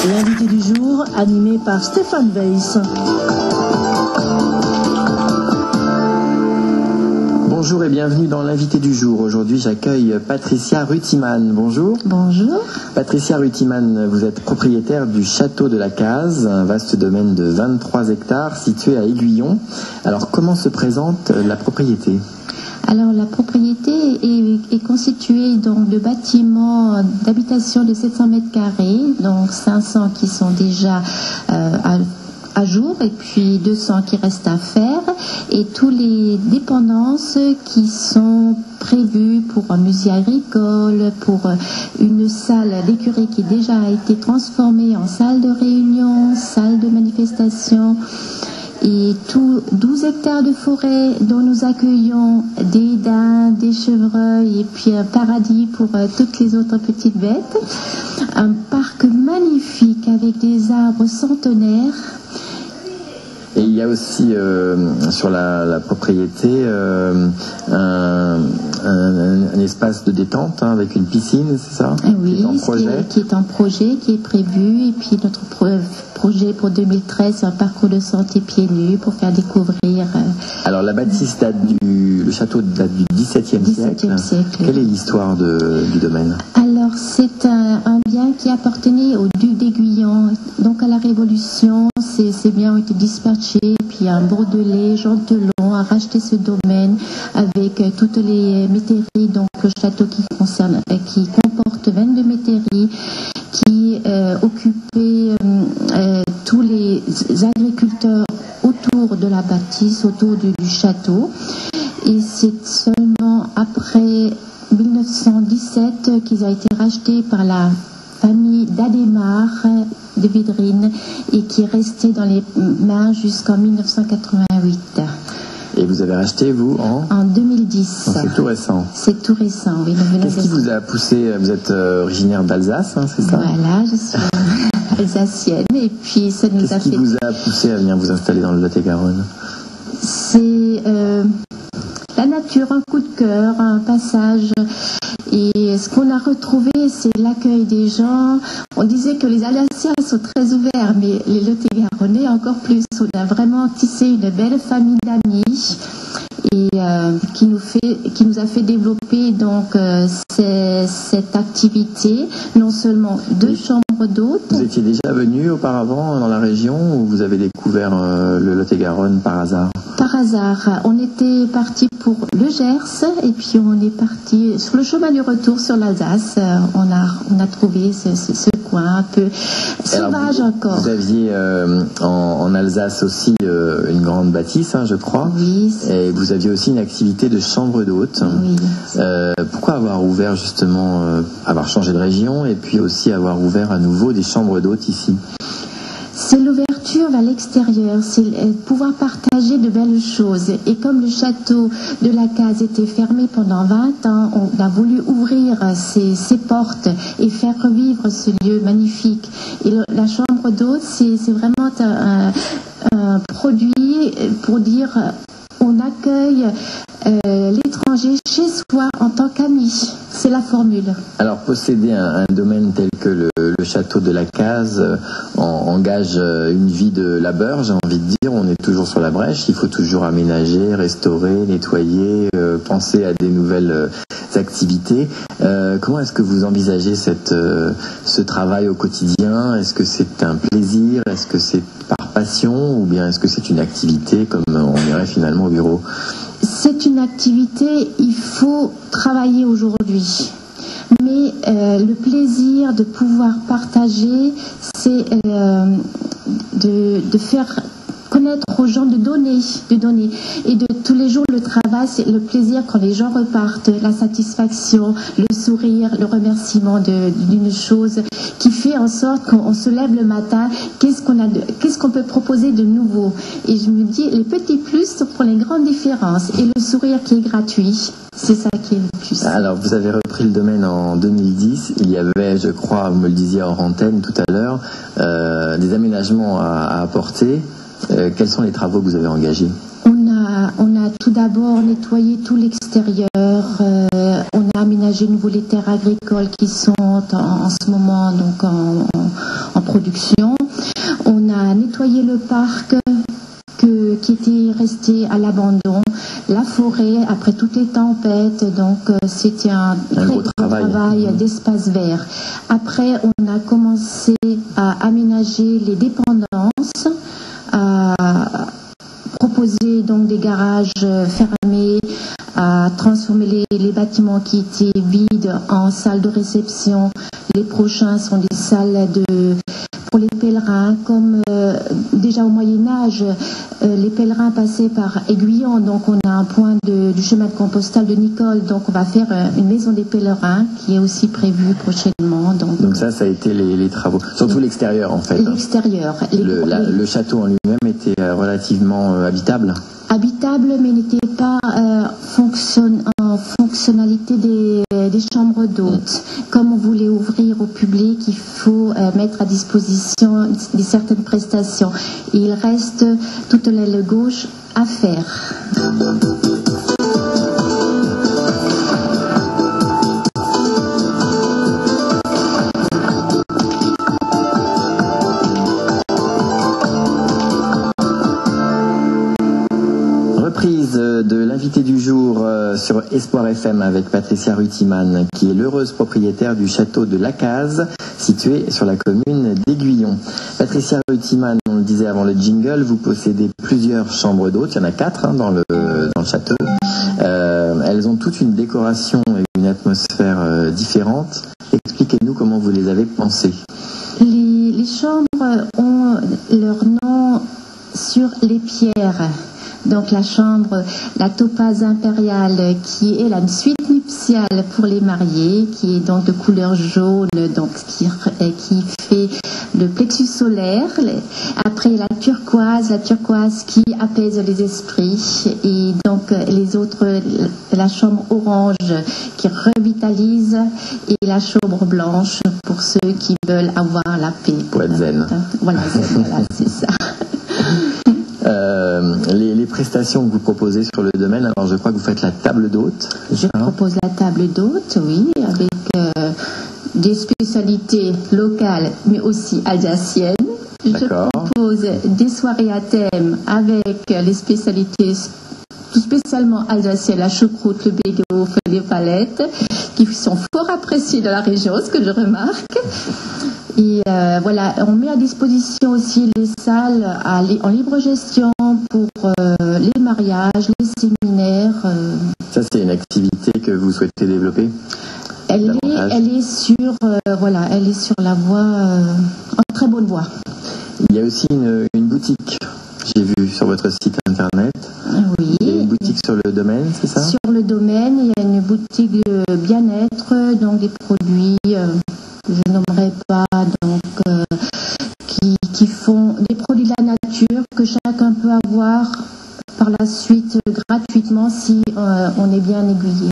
L'invité du jour, animé par Stéphane Weiss. Bonjour et bienvenue dans l'invité du jour. Aujourd'hui, j'accueille Patricia Rutiman. Bonjour. Bonjour. Patricia Rutiman, vous êtes propriétaire du château de la Case, un vaste domaine de 23 hectares situé à Aiguillon. Alors, comment se présente la propriété ? Alors la propriété est constituée donc de bâtiments d'habitation de 700 mètres carrés, donc 500 qui sont déjà à jour et puis 200 qui restent à faire, et toutes les dépendances qui sont prévues pour un musée agricole, pour une salle d'écurie qui déjà a été transformée en salle de réunion, salle de manifestation. Et 12 hectares de forêt dont nous accueillons des daims, des chevreuils et puis un paradis pour toutes les autres petites bêtes. Un parc magnifique avec des arbres centenaires. Et il y a aussi sur la propriété un espace de détente avec une piscine, c'est ça ? Oui, qui est en projet, qui est prévu. Et puis notre projet pour 2013, c'est un parcours de santé pieds nus pour faire découvrir. Alors la bâtisse le château date du XVIIe siècle. Quelle est l'histoire du domaine ? Alors c'est un bien qui appartenait au duc d'Aiguillon. Donc à la Révolution, ces biens ont été dispatchés, puis un Bordelais, Jean Telon, a racheté ce domaine avec toutes les métairies, donc le château qui comporte 22 métairies, qui occupait tous les agriculteurs autour de la bâtisse, autour du château. Et c'est seulement après 1917 qu'ils ont été rachetés par la famille d'Adhémar de Vidrine et qui est resté dans les mains jusqu'en 1988. Et vous avez racheté, vous, en 2010. Donc c'est tout récent. C'est tout récent, oui. Qu'est-ce qui vous a poussé ? Vous êtes originaire d'Alsace, c'est ça ? Voilà, je suis alsacienne. Et puis ça nous Qu'est-ce qui vous a poussé à venir vous installer dans le Lot-et-Garonne ? C'est la nature, un coup de cœur, un passage. Et ce qu'on a retrouvé, c'est l'accueil des gens. On disait que les Alsaciens sont très ouverts, mais les Lot-et-Garonnais encore plus. On a vraiment tissé une belle famille d'amis et qui nous a fait développer donc cette activité, non seulement de chambres d'hôtes. Vous étiez déjà venu auparavant dans la région ou vous avez découvert le Lot-et-Garonne par hasard ? Par hasard. On était parti pour le Gers et puis on est parti sur le chemin du retour sur l'Alsace. On a trouvé ce coin un peu sauvage. Alors, encore. Vous aviez en Alsace aussi une grande bâtisse, je crois. Oui. Et vous aviez aussi une activité de chambre d'hôtes. Oui. Pourquoi avoir ouvert justement, avoir changé de région et puis aussi avoir ouvert à nouveau des chambres d'hôtes ici ? C'est l'ouverture vers l'extérieur, c'est pouvoir partager de belles choses. Et comme le château de la Case était fermé pendant 20 ans, on a voulu ouvrir ses portes et faire revivre ce lieu magnifique. Et la chambre d'hôte, c'est vraiment un produit pour dire on accueille l'étranger chez soi en tant qu'ami. C'est la formule. Alors posséder un domaine tel que le château de la Case engage une vie de labeur, j'ai envie de dire. On est toujours sur la brèche, il faut toujours aménager, restaurer, nettoyer, penser à des nouvelles activités. Comment est-ce que vous envisagez ce travail au quotidien ? Est-ce que c'est un plaisir ? Est-ce que c'est par passion ? Ou bien est-ce que c'est une activité comme on irait finalement au bureau ? C'est une activité, il faut travailler aujourd'hui. Mais le plaisir de pouvoir partager, c'est de faire connaître aux gens, de donner. Et de tous les jours, le travail, c'est le plaisir quand les gens repartent, la satisfaction, le sourire, le remerciement d'une chose qui fait en sorte qu'on se lève le matin, qu'est-ce qu'on peut proposer de nouveau. Et je me dis, les petits plus sont pour les grandes différences. Et le sourire qui est gratuit, c'est ça qui est le plus. Alors, vous avez repris le domaine en 2010. Il y avait, je crois, vous me le disiez hors antenne tout à l'heure, des aménagements à apporter. Quels sont les travaux que vous avez engagés ? On a tout d'abord nettoyé tout l'extérieur. On a aménagé de nouveau les terres agricoles qui sont en ce moment donc en production. On a nettoyé le parc qui était resté à l'abandon, la forêt après toutes les tempêtes, donc c'était un très gros travail d'espace vert. Après, on a commencé à aménager les dépendances, à proposer donc des garages fermés, à transformer les bâtiments qui étaient vides en salles de réception. Les prochains sont des salles pour les pèlerins, comme déjà au Moyen-Âge, les pèlerins passaient par Aiguillon, donc on a un point du chemin de Compostelle de Nicole, donc on va faire une maison des pèlerins qui est aussi prévue prochainement. Donc ça a été les travaux, surtout l'extérieur en fait. L'extérieur. Le château en lui-même était relativement habitable. Habitable, mais n'était pas en fonctionnalité des chambres d'hôtes. Comme on voulait ouvrir au public, il faut mettre à disposition certaines prestations. Et il reste toute l'aile gauche à faire. De l'invité du jour sur Espoir FM avec Patricia Rutiman, qui est l'heureuse propriétaire du château de Lacazes, situé sur la commune d'Aiguillon. Patricia Rutiman, on le disait avant le jingle, vous possédez plusieurs chambres d'hôtes, il y en a 4 dans le château. Elles ont toutes une décoration et une atmosphère différente. Expliquez-nous comment vous les avez pensées. Les chambres ont leur nom sur les pierres. Donc la chambre, la topaze impériale, qui est la suite nuptiale pour les mariés, qui est donc de couleur jaune, donc qui fait le plexus solaire. Après la turquoise qui apaise les esprits, et donc les autres, la chambre orange qui revitalise, et la chambre blanche pour ceux qui veulent avoir la paix. Pour être zen. Voilà, c'est ça. Les prestations que vous proposez sur le domaine, alors je crois que vous faites la table d'hôte. Je propose la table d'hôte, oui, avec des spécialités locales, mais aussi alsaciennes. D'accord. Je propose des soirées à thème avec les spécialités tout spécialement alsaciennes, la choucroute, le bédouf, les palettes, qui sont fort appréciées dans la région, ce que je remarque. Et voilà, on met à disposition aussi les salles en libre gestion pour les mariages, les séminaires. Ça, c'est une activité que vous souhaitez développer ? Elle est sur la voie, en très bonne voie. Il y a aussi une boutique, j'ai vu sur votre site internet. Oui. Il y a une boutique sur le domaine, c'est ça ? Sur le domaine, il y a une boutique de bien-être, donc des produits, je nommerai pas, donc qui font des produits de la nature que chacun peut avoir par la suite gratuitement si on est bien aiguillé.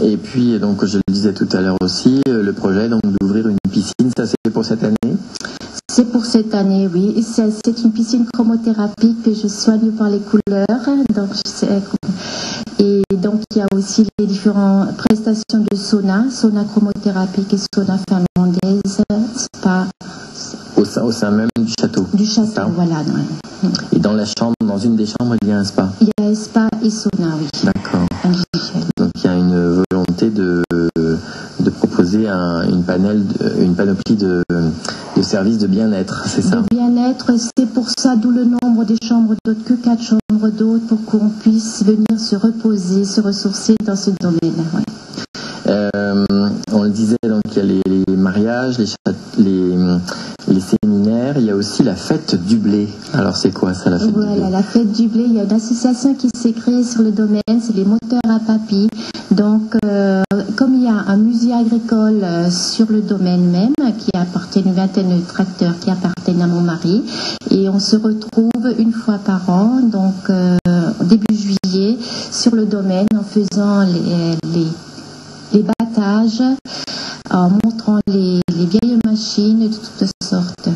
Et puis, donc, je le disais tout à l'heure aussi, le projet donc d'ouvrir une piscine, ça c'est pour cette année ? C'est pour cette année, oui. C'est une piscine chromothérapie que je soigne par les couleurs. Et donc, il y a aussi les différentes prestations de sauna chromothérapique et sauna finlandaise, spa. Au sein même du château. Du château, voilà. Ouais. Et dans une des chambres, il y a un spa. Il y a un spa et sauna, oui. D'accord. Donc il y a une volonté de proposer une panoplie de services de bien-être, c'est ça ? De bien-être, c'est pour ça, d'où le nombre des chambres d'hôtes, que 4 chambres d'hôtes, pour qu'on puisse venir se reposer, se ressourcer dans ce domaine. Ouais. On le disait, donc il y a les mariages, les séminaires, il y a aussi la fête du blé. Alors c'est quoi ça, la fête du blé ? Voilà, la fête du blé, il y a une association qui s'est créée sur le domaine, c'est les moteurs à papy. Donc comme il y a un musée agricole sur le domaine même, qui appartient à une vingtaine de tracteurs qui appartiennent à mon mari, et on se retrouve une fois par an, donc début juillet, sur le domaine en faisant les battages, en montrant les vieilles machines de toutes sortes.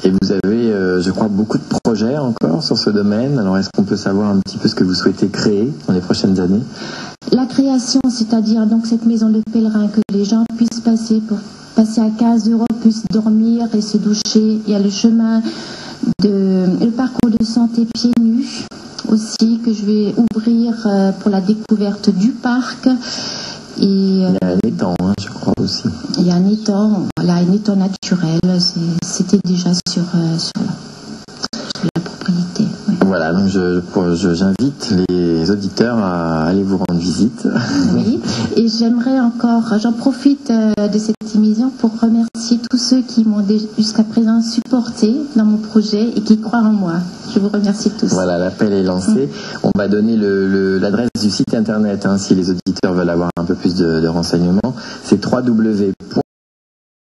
Et vous avez, je crois, beaucoup de projets encore sur ce domaine. Alors, est-ce qu'on peut savoir un petit peu ce que vous souhaitez créer dans les prochaines années ? La création, c'est-à-dire donc cette maison de pèlerin que les gens puissent passer pour passer à 15 €, puissent dormir et se doucher. Il y a le chemin le parcours de santé pieds nus aussi que je vais ouvrir pour la découverte du parc. Et, il y a un étang, je crois aussi. Il y a un étang, voilà, un étang naturel. C'était déjà sur la propriété. Ouais. Voilà, donc j'invite les auditeurs à aller vous rendre visite. Oui, et j'en profite de cette émission pour remercier tous ceux qui m'ont jusqu'à présent supporté dans mon projet et qui croient en moi. Je vous remercie tous. Voilà, l'appel est lancé. On va donner l'adresse du site internet si les auditeurs veulent avoir un peu plus de renseignements. C'est www.ccmedcares.fr.